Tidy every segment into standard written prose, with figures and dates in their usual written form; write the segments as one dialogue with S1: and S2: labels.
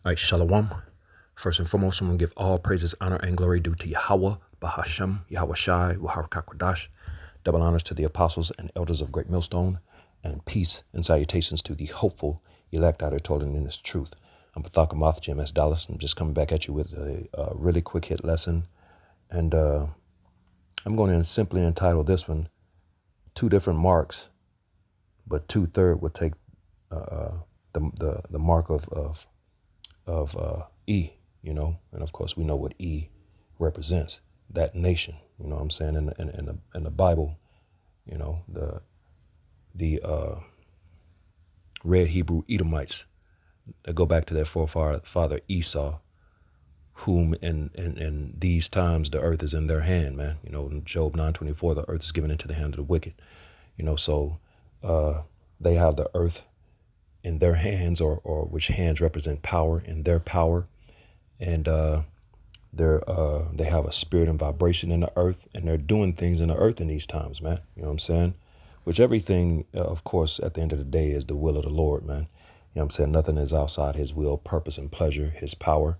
S1: All right, Shalom. First and foremost, I'm going to give all praises, honor, and glory due to Yahweh, Bahashem, Yahweh Shai, Wahar Kakwadash. Double honors to the apostles and elders of Great Millstone, and peace and salutations to the hopeful elect out here toiling in this truth. I'm Pathaka Moth, GMS Dallas. I'm just coming back at you with a really quick hit lesson. And I'm going to simply entitle this one, Two Different Marks, but 2/3 will take the mark of E, and of course we know what E represents, that nation. You know what I'm saying? In the Bible, the red Hebrew Edomites that go back to their forefather Esau, whom in these times the earth is in their hand, man. In Job 9:24, the earth is given into the hand of the wicked. So they have the earth in their hands, or which hands represent power, in their power. And they have a spirit and vibration in the earth, and they're doing things in the earth in these times, man. You know what I'm saying? Which everything, of course, at the end of the day is the will of the Lord, man. You know what I'm saying? Nothing is outside his will, purpose, and pleasure, his power.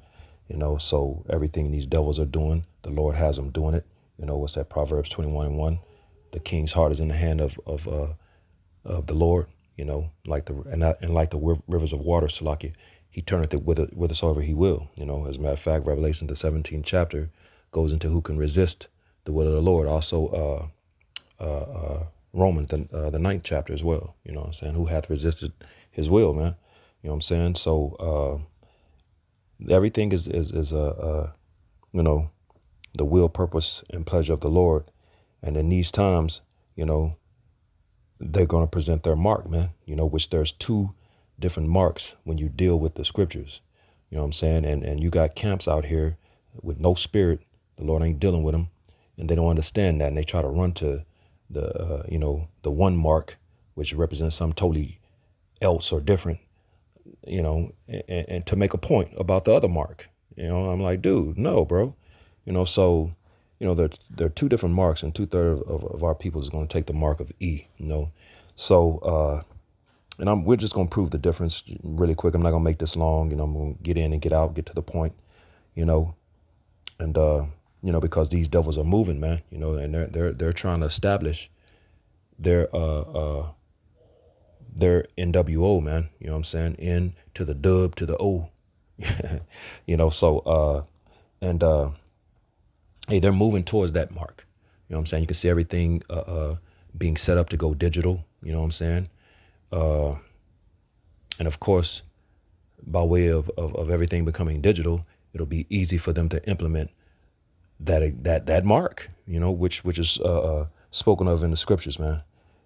S1: So everything these devils are doing, the Lord has them doing it. What's that? Proverbs 21:1. The king's heart is in the hand of the Lord. Like the rivers of water, Salaki, he turneth it whithersoever he will. As a matter of fact, Revelation, the 17th chapter, goes into who can resist the will of the Lord. Also, Romans, the 9th chapter as well. You know what I'm saying? Who hath resisted his will, man? You know what I'm saying? So everything is the will, purpose, and pleasure of the Lord. And in these times, they're going to present their mark, man, which there's two different marks when you deal with the scriptures. You know what I'm saying? And you got camps out here with no spirit. The Lord ain't dealing with them, and they don't understand that. And they try to run to the one mark, which represents something totally else or different, and to make a point about the other mark. I'm like, dude, no, bro. So there are two different marks, and 2/3 of our people is going to take the mark of E. So we're just going to prove the difference really quick. I'm not going to make this long. I'm going to get in and get out, get to the point. And because these devils are moving, man. And they're trying to establish their NWO, man. You know what I'm saying? N to the dub to the O. Hey, they're moving towards that mark. You know what I'm saying? You can see everything being set up to go digital. You know what I'm saying? And of course, by way of everything becoming digital, it'll be easy for them to implement that mark, which is spoken of in the scriptures, man.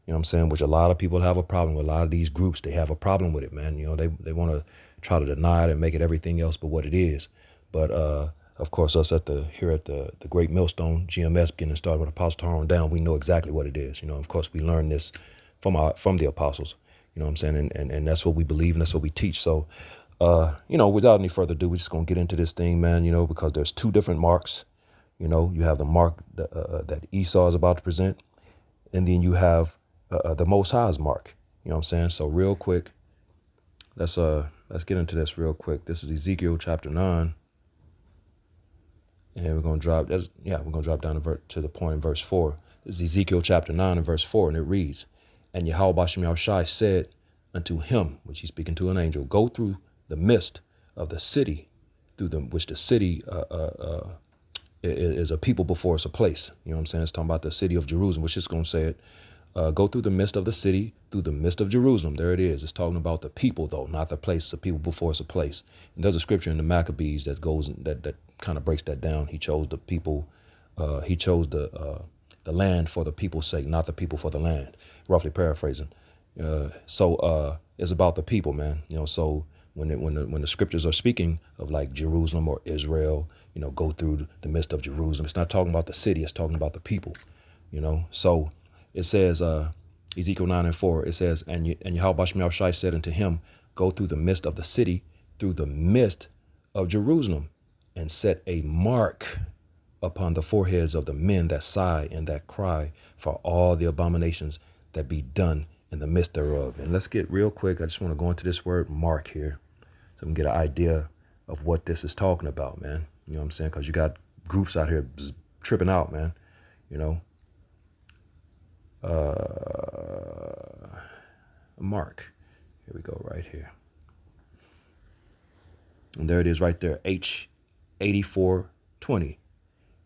S1: You know what I'm saying? Which a lot of people have a problem with. A lot of these groups, they have a problem with it, man. They want to try to deny it and make it everything else but what it is. But of course, us here at the Great Millstone, GMS, getting started with Apostle Tyrone down, we know exactly what it is. Of course, we learned this from the apostles. You know what I'm saying? And that's what we believe, and that's what we teach. So, without any further ado, we're just going to get into this thing, man, because there's two different marks. You have the mark that Esau is about to present, and then you have the Most High's mark. You know what I'm saying? So real quick, let's get into this real quick. This is Ezekiel chapter 9. And we're going to drop down to the point in verse 4. This is Ezekiel chapter 9 and verse 4, and it reads, "And Yahweh Bashem Yahushai said unto him," which he's speaking to an angel, "Go through the midst of the city, which the city is a people before it's a place." You know what I'm saying? It's talking about the city of Jerusalem, which is going to say it. Go through the midst of the city, through the midst of Jerusalem. There it is. It's talking about the people, though, not the place. It's a people before it's a place. And there's a scripture in the Maccabees that kind of breaks that down. He chose the people. He chose the land for the people's sake, not the people for the land. Roughly paraphrasing. So it's about the people, man. So when the scriptures are speaking of like Jerusalem or Israel, go through the midst of Jerusalem, it's not talking about the city. It's talking about the people. So it says, Ezekiel 9 and 4, it says, and Yahweh Bashem Yahushai said unto him, Go through the midst of the city, through the midst of Jerusalem, and set a mark upon the foreheads of the men that sigh and that cry for all the abominations that be done in the midst thereof. And let's get real quick. I just want to go into this word mark here so we can get an idea of what this is talking about, man. You know what I'm saying? Because you got groups out here tripping out, man. You know, Mark. Here we go, right here. And there it is right there, H8420.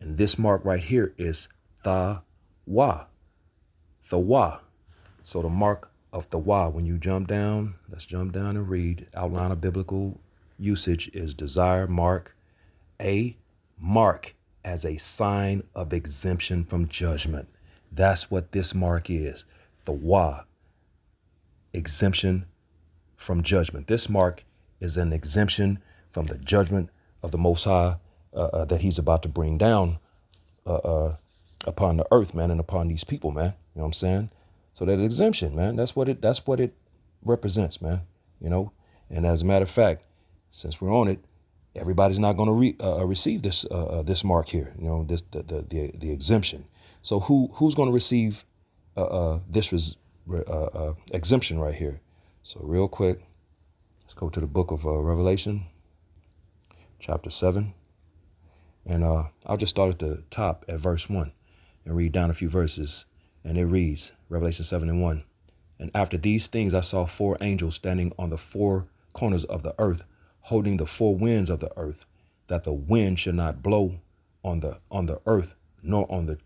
S1: And this mark right here is Thawa. Thawa. So the mark of Thawa, when you jump down, let's jump down and read. Outline of biblical usage is desire, mark, a mark as a sign of exemption from judgment. That's what this mark is. Thawa, exemption from judgment. This mark is an exemption from the judgment of the Most High that he's about to bring down upon the earth, man, and upon these people, man. You know what I'm saying? So that exemption, man, that's what it represents, man. You know, and as a matter of fact, since we're on it, everybody's not going to receive this this mark here. You know, this the exemption. So who's going to receive this exemption right here? So real quick, let's go to the book of Revelation, chapter 7. And I'll just start at the top at verse 1 and read down a few verses. And it reads, Revelation 7:1. And after these things, I saw 4 angels standing on the 4 corners of the earth, holding the 4 winds of the earth, that the wind should not blow on the earth, nor on the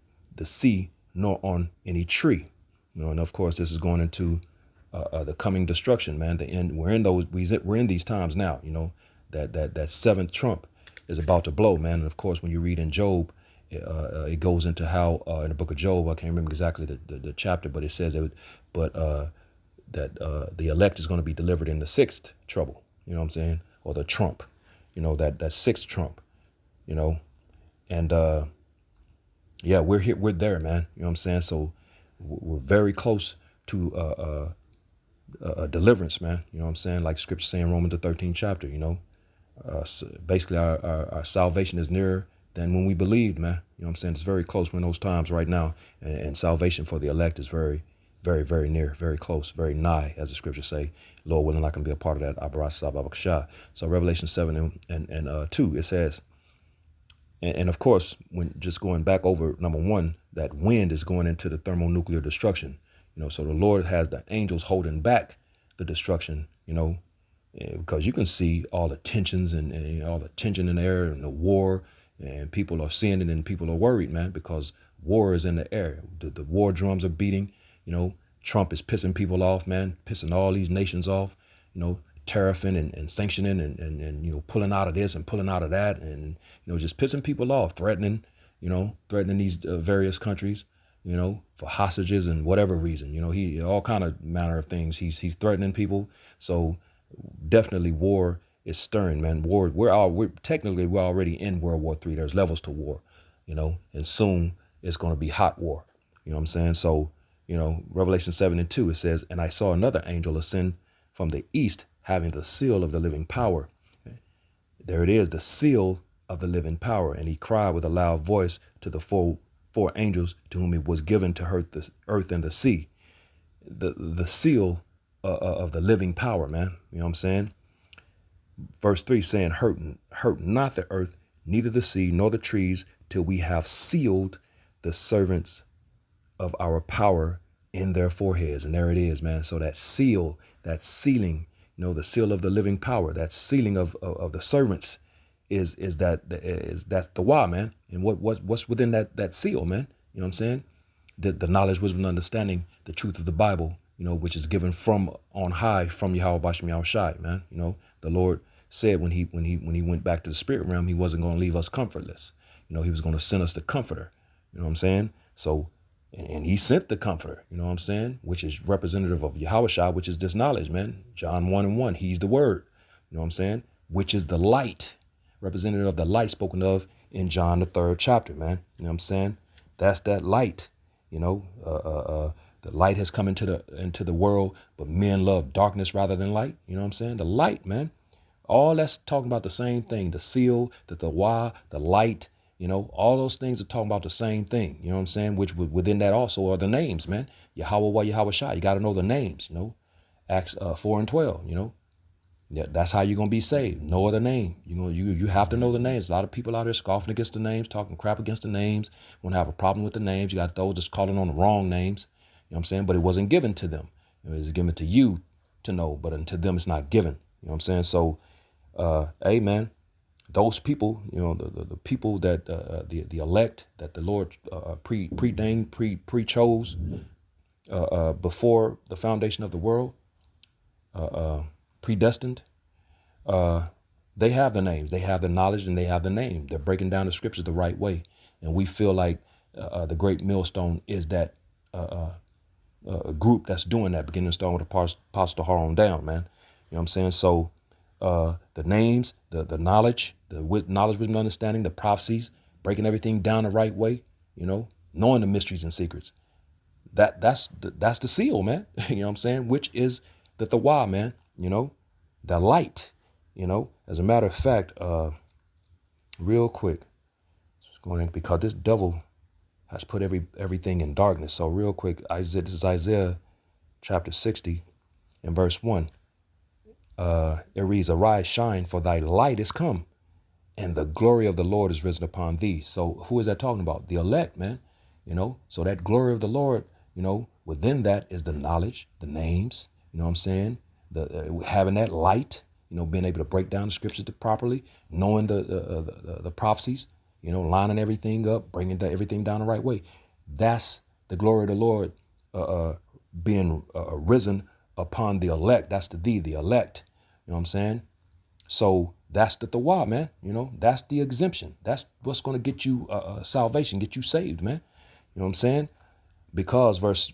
S1: sea, nor on any tree. You know, and of course, this is going into the coming destruction, man. The end. We're in these times now. You know, that seventh trump is about to blow, man. And of course, when you read in Job, it goes into how in the book of Job, I can't remember exactly the chapter, but it says that the elect is going to be delivered in the 6th trouble. You know what I'm saying? Or the trump. You know, that 6th trump. You know, and yeah, we're here, we're there, man. You know what I'm saying? So we're very close to deliverance, man. You know what I'm saying? Like Scripture saying in Romans the 13th chapter. You know. So basically, our salvation is nearer than when we believed, man. You know what I'm saying? It's very close. We're in those times right now. And salvation for the elect is very, very, very near, very close, very nigh, as the scriptures say. Lord willing, I can be a part of that. So Revelation 7 and 2, it says, and of course, when just going back over number 1, that wind is going into the thermonuclear destruction. You know, so the Lord has the angels holding back the destruction, you know, because you can see all the tensions and all the tension in the air and the war, and people are seeing it and people are worried, man, because war is in the air. The war drums are beating. You know, Trump is pissing people off, man, pissing all these nations off, you know, tariffing and sanctioning and you know, pulling out of this and pulling out of that, and you know, just pissing people off, threatening these various countries, you know, for hostages and whatever reason. You know, he all kind of manner of things. He's threatening people. So definitely war is stirring, man. War, we're already in World War III. There's levels to war, you know, and soon it's going to be hot war. You know what I'm saying? So, you know, Revelation 7:2, it says, and I saw another angel ascend from the east, having the seal of the living power. There it is, the seal of the living power. And he cried with a loud voice to the four angels to whom it was given to hurt the earth and the sea. The seal of the living power, man. You know what I'm saying? Verse 3 saying, hurt not the earth, neither the sea, nor the trees, till we have sealed the servants of our power in their foreheads. And there it is, man. So that seal, that sealing, you know, the seal of the living power, that sealing of the servants is that's the why, man. And what's within that seal, man? You know what I'm saying? The knowledge, wisdom, and understanding, the truth of the Bible, you know, which is given from on high, from Yahweh Bashem Yahushai, man. You know, the Lord said when he went back to the spirit realm, he wasn't going to leave us comfortless. You know, he was going to send us the comforter. You know what I'm saying? So, and he sent the comforter, you know what I'm saying? Which is representative of Yahushua, which is this knowledge, man. John 1:1, he's the word, you know what I'm saying? Which is the light, representative of the light spoken of in John the 3rd chapter, man. You know what I'm saying? That's that light, you know, the light has come into the world, but men love darkness rather than light. You know what I'm saying? The light, man. All that's talking about the same thing. The seal, the why, the light, you know, all those things are talking about the same thing. You know what I'm saying? Which within that also are the names, man. Yahweh, Yahweh Shai. You got to know the names, you know. Acts 4:12, you know. Yeah, that's how you're gonna be saved. No other name. You have to know the names. A lot of people out there scoffing against the names, talking crap against the names. Want to have a problem with the names. You got those just calling on the wrong names. You know what I'm saying? But it wasn't given to them. It was given to you to know, but unto them it's not given. You know what I'm saying? So, amen. Those people, the people that the elect that the Lord preordained, pre-chose before the foundation of the world, predestined. They have the names, they have the knowledge, and they have the name. They're breaking down the scriptures the right way, and we feel like the Great Millstone is that group that's doing that, beginning to start with Apostle Har on down, man. You know what I'm saying? So the names, the knowledge, knowledge, wisdom, understanding, the prophecies, breaking everything down the right way, knowing the mysteries and secrets. That's the seal, man. You know what I'm saying? Which is the Thawa, man. The light. As a matter of fact, real quick, just going in, because this devil has put everything in darkness. So real quick, this is Isaiah chapter 60 and verse 1. It reads, "Arise, shine, for thy light is come, and the glory of the Lord is risen upon thee." So who is that talking about? The elect, man. So that glory of the Lord, within that is the knowledge, the names, you know what I'm saying? Having that light, being able to break down the scriptures properly, knowing the prophecies, lining everything up, bringing everything down the right way. That's the glory of the Lord being risen upon the elect. That's the elect. You know what I'm saying? So that's the Thawa, man. That's the exemption. That's what's going to get you salvation, get you saved, man. You know what I'm saying? Because verse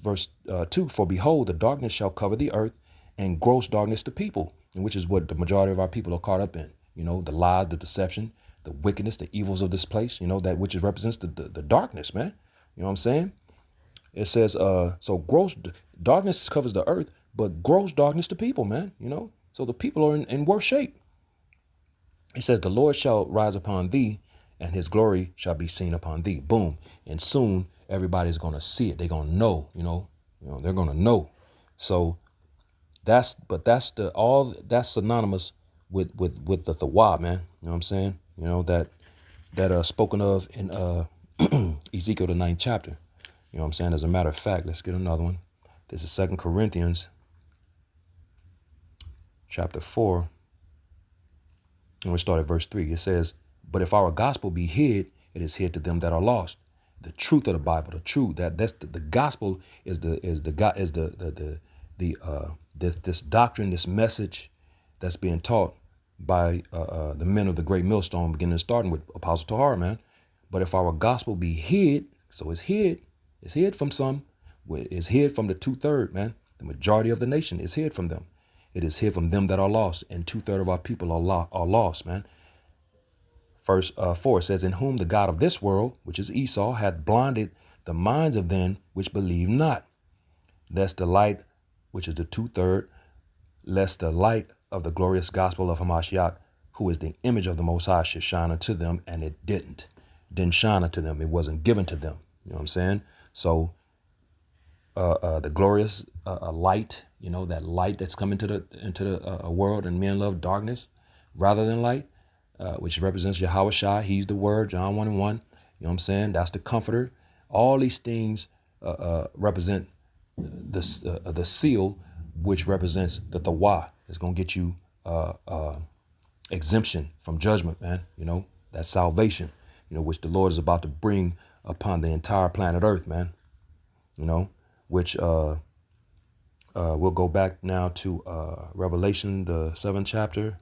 S1: 2, "For behold, the darkness shall cover the earth, and gross darkness the people," and which is what the majority of our people are caught up in. The lies, the deception, the wickedness, the evils of this place, that which represents the darkness, man. You know what I'm saying? It says, so gross darkness covers the earth, but gross darkness the people, man. So the people are in worse shape. It says, "The Lord shall rise upon thee, and his glory shall be seen upon thee." Boom. And soon everybody's going to see it. They're going to know, they're going to know. So that's synonymous with the Thawa, man. You know what I'm saying? That spoken of in Ezekiel the 9th chapter. You know what I'm saying? As a matter of fact, let's get another one. This is 2 Corinthians chapter 4. And we start at verse 3. It says, "But if our gospel be hid, it is hid to them that are lost." The truth of the Bible, the truth that's the gospel is this doctrine, this message that's being taught by the men of the Great Millstone, starting with Apostle Tahar, man. "But if our gospel be hid," so it's hid from some, it's hid from the 2/3, man. The majority of the nation is hid from them. It is hid from them that are lost, and 2/3 of our people are lost, man. Verse 4 says, "In whom the God of this world, which is Esau, hath blinded the minds of them which believe not, lest the light," which is the 2/3, "lest the light of the glorious gospel of Hamashiach, who is the image of the Most High, should shine unto them." And it didn't shine unto them. It wasn't given to them. You know what I'm saying? So the glorious light, that light that's come into the world, and men love darkness rather than light, which represents Yahweh Shai. He's the word, John 1:1. You know what I'm saying? That's the comforter. All these things represent the seal, which represents the Thawa. It's going to get you exemption from judgment, man. That salvation, which the Lord is about to bring upon the entire planet Earth, man. Which we'll go back now to Revelation, the 7th chapter,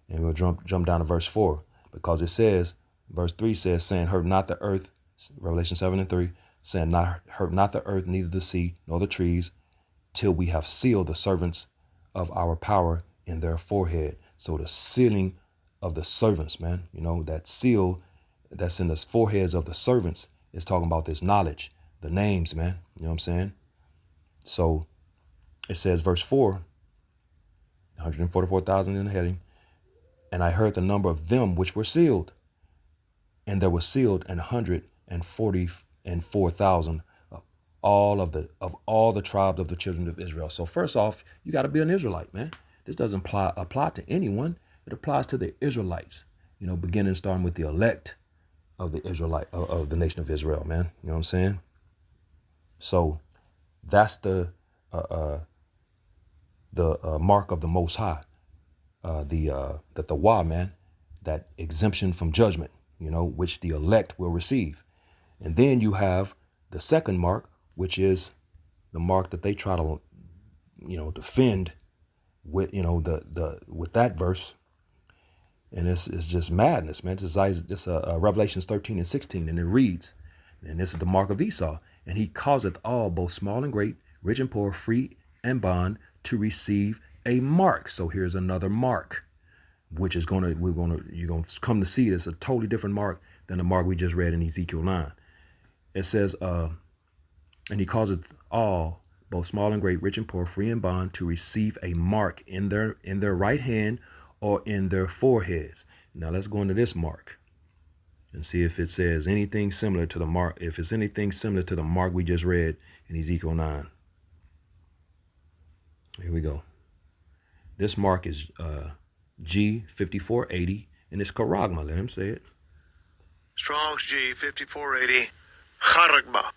S1: and we'll jump down to verse 4, because it says, verse 3 says, saying, "Hurt not the earth," Revelation 7:3, saying, "Hurt not the earth, neither the sea, nor the trees, till we have sealed the servants of our power in their forehead." So the sealing of the servants, man, that seal that's in the foreheads of the servants is talking about this knowledge, the names, man. You know what I'm saying? So it says, verse 4, 144,000 in the heading, "And I heard the number of them which were sealed, and there were sealed 144,000 of all the tribes of the children of Israel." So first off, you got to be an Israelite, man. This doesn't apply to anyone. It applies to the Israelites, beginning starting with the elect of the of the nation of Israel, man. You know what I'm saying? So that's the mark of the Most High, the tawah, man, that exemption from judgment, which the elect will receive. And then you have the second mark, which is the mark that they try to, defend with, with that verse. And it's just madness, man. It's Revelations 13 and 16, and it reads, and this is the mark of Esau, and he causeth all, both small and great, rich and poor, free and bond, to receive a mark. So here's another mark, which is you're gonna come to see it's a totally different mark than the mark we just read in Ezekiel 9. It says, and he causeth all, both small and great, rich and poor, free and bond, to receive a mark in their right hand or in their foreheads. Now let's go into this mark and see if it says anything similar to the mark, if it's anything similar to the mark we just read in Ezekiel 9. Here we go. This mark is G5480, and it's charagma. Let him say it.
S2: Strong's G5480, charagma.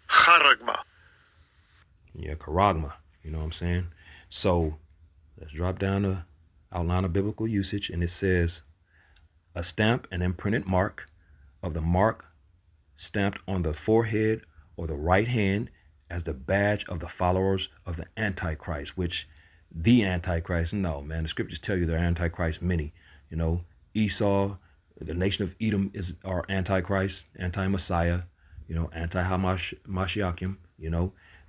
S2: Charagma.
S1: Yeah, charagma. You know what I'm saying? So let's drop down the outline of biblical usage, and it says, a stamp, an imprinted mark of the mark stamped on the forehead or the right hand as the badge of the followers of the Antichrist, which the Antichrist, no, man, the scriptures tell you they're Antichrist many. Esau, the nation of Edom is our Antichrist, anti-Messiah, anti-Hamashiachim,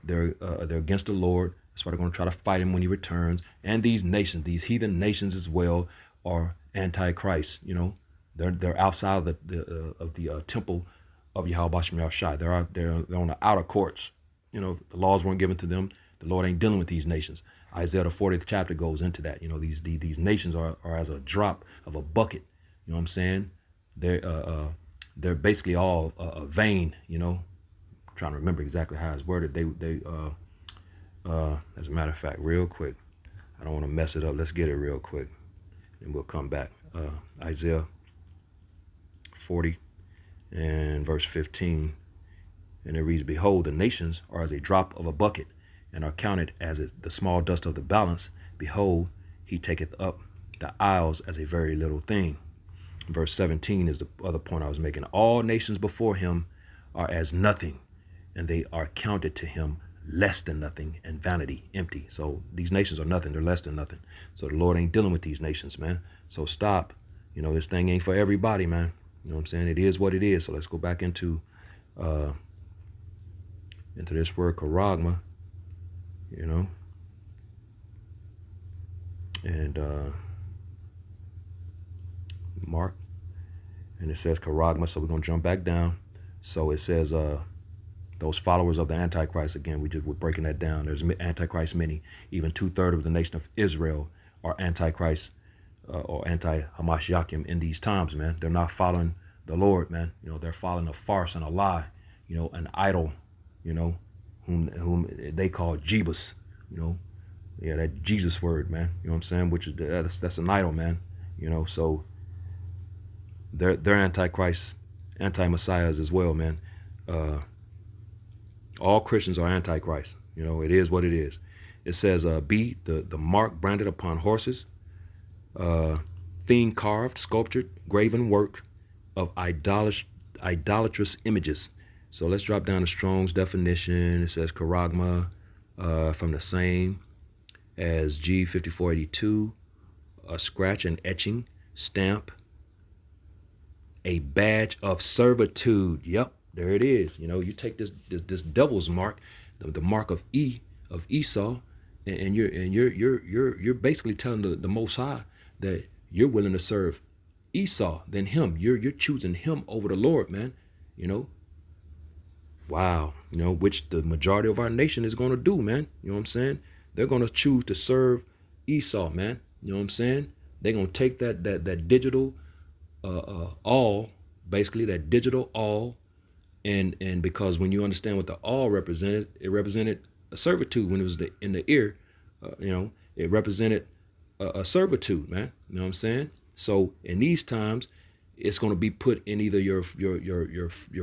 S1: they're against the Lord. That's why they're going to try to fight him when he returns. And these nations, these heathen nations as well, are Antichrist. They're outside of the temple of Yahweh Bashem Yahushai. They're on the outer courts. The laws weren't given to them. The Lord ain't dealing with these nations. Isaiah the 40th chapter goes into that. These nations are as a drop of a bucket. You know what I'm saying? They're basically all vain. I'm trying to remember exactly how it's worded. They as a matter of fact, real quick, I don't want to mess it up. Let's get it real quick, and we'll come back. Isaiah 40 and verse 15, and it reads, behold, the nations are as a drop of a bucket, and are counted as the small dust of the balance. Behold, he taketh up the isles as a very little thing. Verse 17 is the other point I was making. All nations before him are as nothing, and they are counted to him less than nothing, and vanity, empty. So these nations are nothing. They're less than nothing. So the Lord ain't dealing with these nations, man. So stop. This thing ain't for everybody, man. You know what I'm saying? It is what it is. So let's go back into this word charagma, and mark. And it says charagma. So we're going to jump back down. So it says those followers of the Antichrist, again, we're breaking that down. There's Antichrist many. Even 2/3 of the nation of Israel are Antichrist or anti-Hamashiachim in these times, man. They're not following the Lord, man. They're following a farce and a lie, an idol, whom they call Jebus, yeah, that Jesus word, man. You know what I'm saying? Which is that's an idol, man. So they're Antichrist, anti-Messiahs as well, man. All Christians are Antichrist. It is what it is. It says, B, the mark branded upon horses, theme carved, sculptured, graven work of idolatrous images. So let's drop down to Strong's definition. It says charagma, from the same as G5482, a scratch and etching, stamp, a badge of servitude. Yep. There it is. You take this devil's mark, the mark of Esau, and you're basically telling the Most High that you're willing to serve Esau than him. You're choosing him over the Lord, man. Wow. Which the majority of our nation is going to do, man. You know what I'm saying? They're going to choose to serve Esau, man. You know what I'm saying? They're going to take that digital all, basically that digital all. And because when you understand what the all represented, it represented a servitude when it was in the ear, it represented a servitude, man. You know what I'm saying? So in these times, it's going to be put in either your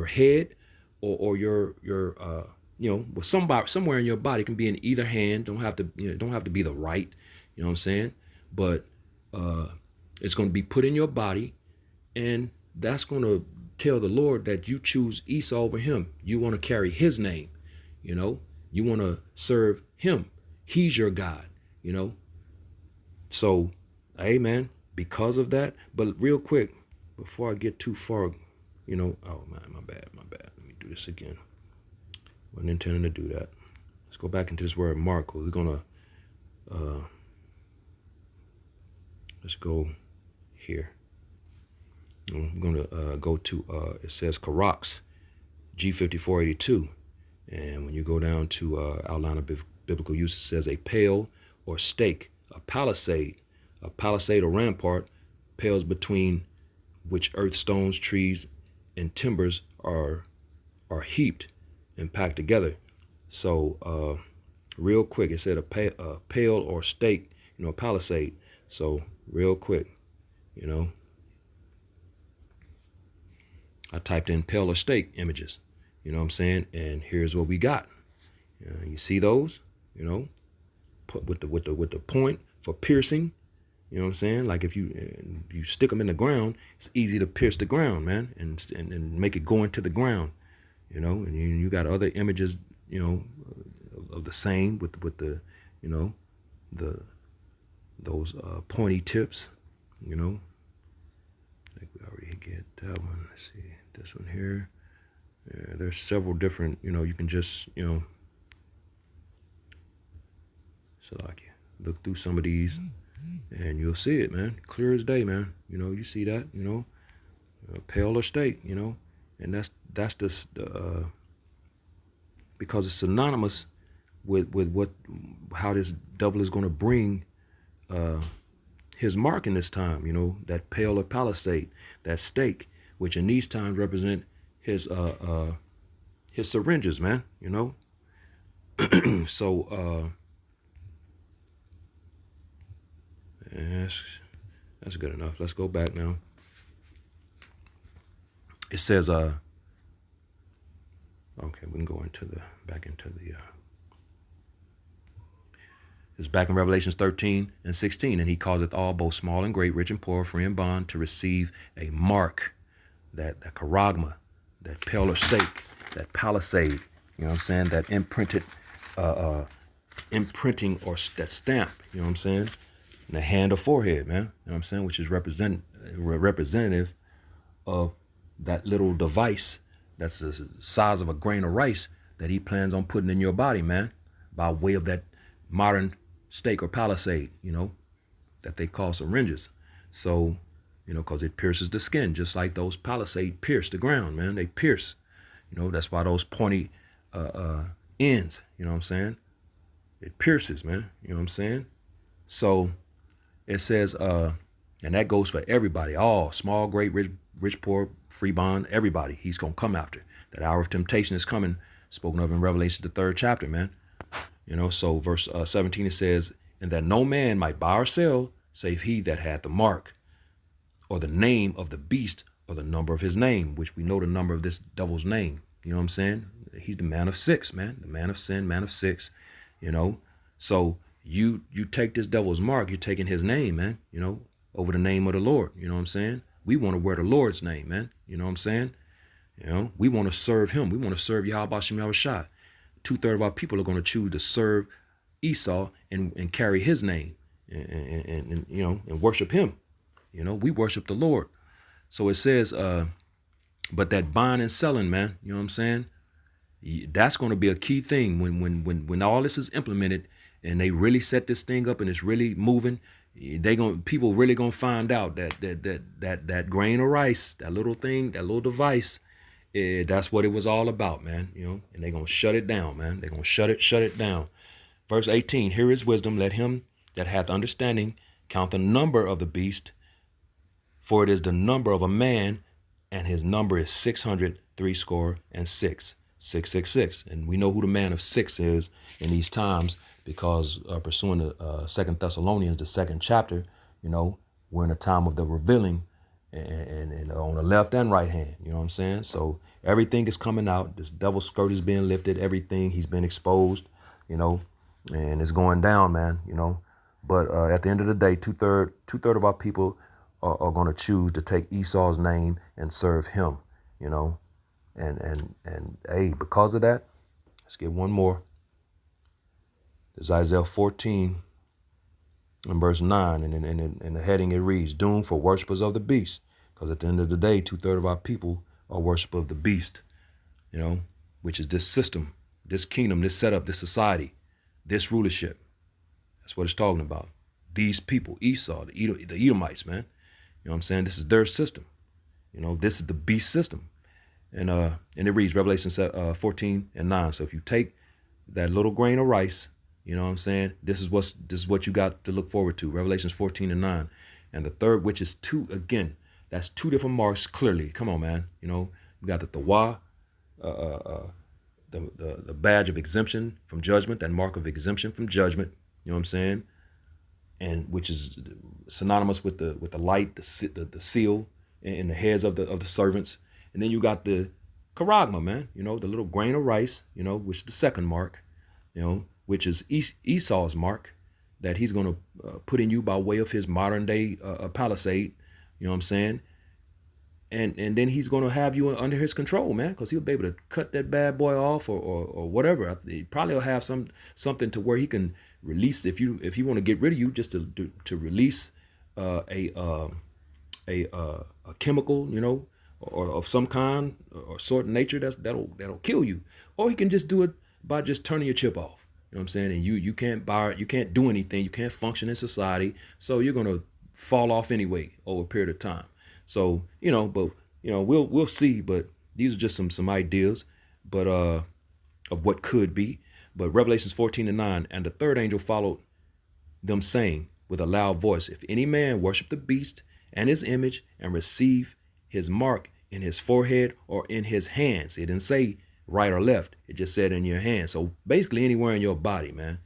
S1: head or your with somewhere in your body. It can be in either hand. Don't have to be the right. You know what I'm saying? But it's going to be put in your body, and that's going to tell the Lord that you choose Esau over him. You want to carry his name. You know, you want to serve him. He's your God. You know. So, amen. Because of that, but real quick, before I get too far, oh man, my bad. Let me do this again. Wasn't intending to do that. Let's go back into this word Mark. We're gonna let's go here. I'm gonna go to it says Karax, G5482, and when you go down to outline of biblical use, it says a pale or stake, a palisade or rampart, pales between which earth, stones, trees, and timbers are heaped and packed together. So real quick, it said a pale or stake, a palisade. So real quick, I typed in pale or stake images, you know what I'm saying? And here's what we got. You see those, with the point for piercing. You know what I'm saying? Like if you stick them in the ground, it's easy to pierce the ground, man, and make it go into the ground, And you got other images, of the same with the, those pointy tips, I think we already get that one. Let's see this one here. Yeah, there's several different, you can just, so like look through some of these. And you'll see it, man, clear as day, man. You see that, pale or stake, and that's the because it's synonymous with how this devil is going to bring his mark in this time, that pale or palisade, that stake, which in these times represent his syringes, man, So that's good enough. Let's go back now. It says, okay, we can go back into the, it's back in Revelations 13:16, and he causeth all, both small and great, rich and poor, free and bond, to receive a mark, that charagma, that pale or stake, that palisade, that imprinted, imprinting or that stamp, in the hand or forehead, man, which is representative of that little device that's the size of a grain of rice that he plans on putting in your body, man, by way of that modern stake or palisade, that they call syringes. So, because it pierces the skin, just like those palisade pierce the ground, man. They pierce, that's why those pointy ends, it pierces, man, So it says, and that goes for everybody, all small, great, rich, poor, free bond, everybody. He's going to come after. That hour of temptation is coming, spoken of in Revelation, the 3rd chapter, man. So verse 17, it says, and that no man might buy or sell, save he that had the mark, or the name of the beast, or the number of his name, which we know the number of this devil's name. You know what I'm saying? He's the man of 6, man. The man of sin, man of 6, So you take this devil's mark, you're taking his name, man, over the name of the Lord. You know what I'm saying? We want to wear the Lord's name, man. You know what I'm saying? We want to serve him. We want to serve Yahweh Shem Yahushua. 2/3 of our people are going to choose to serve Esau and carry his name and worship him. We worship the Lord. So it says, but that buying and selling, man, you know what I'm saying? That's going to be a key thing when all this is implemented and they really set this thing up and it's really moving. People really gonna find out that grain of rice, that little thing, that little device, that's what it was all about, man. And they gonna shut it down, man. They gonna shut it down. Verse 18, here is wisdom. Let him that hath understanding count the number of the beast, for it is the number of a man, and his number is 666. 666. And we know who the man of six is in these times because pursuing the 2 Thessalonians, the 2nd chapter, we're in a time of the revealing and on the left and right hand. You know what I'm saying? So everything is coming out. This devil's skirt is being lifted. Everything, he's been exposed, and it's going down, man, But at the end of the day, two-third of our people are going to choose to take Esau's name and serve him, And hey, because of that, let's get one more. There's Isaiah 14 and verse 9, and in the heading it reads, "Doomed for worshipers of the beast," because at the end of the day, 2/3 of our people are worshipers of the beast, which is this system, this kingdom, this setup, this society, this rulership. That's what it's talking about. These people, Esau, the Edomites, man. You know what I'm saying? This is their system. This is the beast system. And it reads Revelation 14 and 9. So if you take that little grain of rice, you know what I'm saying? This is what you got to look forward to. Revelations 14 and 9. And the third, which is two, again, that's two different marks clearly. Come on, man. You got the Tawa, the badge of exemption from judgment, that mark of exemption from judgment. You know what I'm saying? And which is synonymous with the light, the seal in the heads of the servants. And then you got the charagma, man, the little grain of rice, which is the second mark, which is Esau's mark that he's going to put in you by way of his modern day palisade. You know what I'm saying? And then he's going to have you under his control, man, because he'll be able to cut that bad boy off or whatever. He probably will have something to where he can release, if you want to get rid of you, just to release a chemical, or of some kind or sort of nature that'll kill you. Or he can just do it by just turning your chip off. You know what I'm saying? And you can't you can't do anything, you can't function in society, so you're gonna fall off anyway over a period of time. So, but we'll see, but these are just some ideas, but of what could be. But Revelations 14 and 9, and the third angel followed them, saying with a loud voice, "If any man worship the beast and his image and receive his mark in his forehead or in his hands." It didn't say right or left. It just said in your hand. So basically anywhere in your body, man.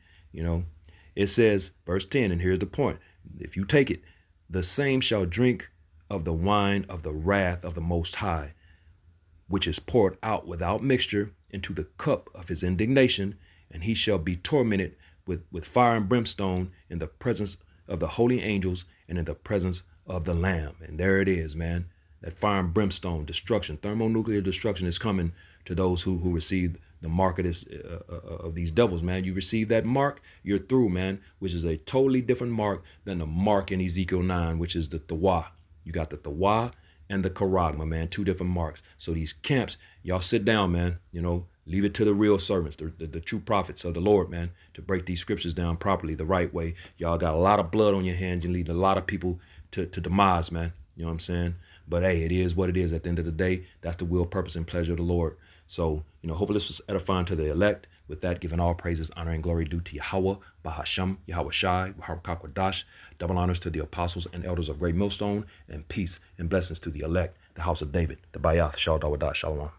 S1: It says, verse 10, and here's the point. If you take it, "The same shall drink of the wine of the wrath of the Most High, which is poured out without mixture into the cup of his indignation, and he shall be tormented with fire and brimstone in the presence of the holy angels and in the presence of the Lamb." And there it is, man. That fire and brimstone, destruction, thermonuclear destruction is coming to those who receive the mark of these devils, man. You receive that mark, you're through, man, which is a totally different mark than the mark in Ezekiel 9, which is the Tawa. You got the Tawa and the Charagma, man, two different marks. So these camps, y'all sit down, man, leave it to the real servants, the true prophets of the Lord, man, to break these scriptures down properly, the right way. Y'all got a lot of blood on your hands. You lead a lot of people to demise, man. You know what I'm saying? But hey, it is what it is. At the end of the day, that's the will, purpose, and pleasure of the Lord. So, hopefully this was edifying to the elect. With that, giving all praises, honor, and glory due to Yahweh, Bahasham, Yahweh Shai, Waharakakadash. Double honors to the apostles and elders of Great Millstone, and peace and blessings to the elect, the house of David, the Bayath, Shal Dawadah, Shalom.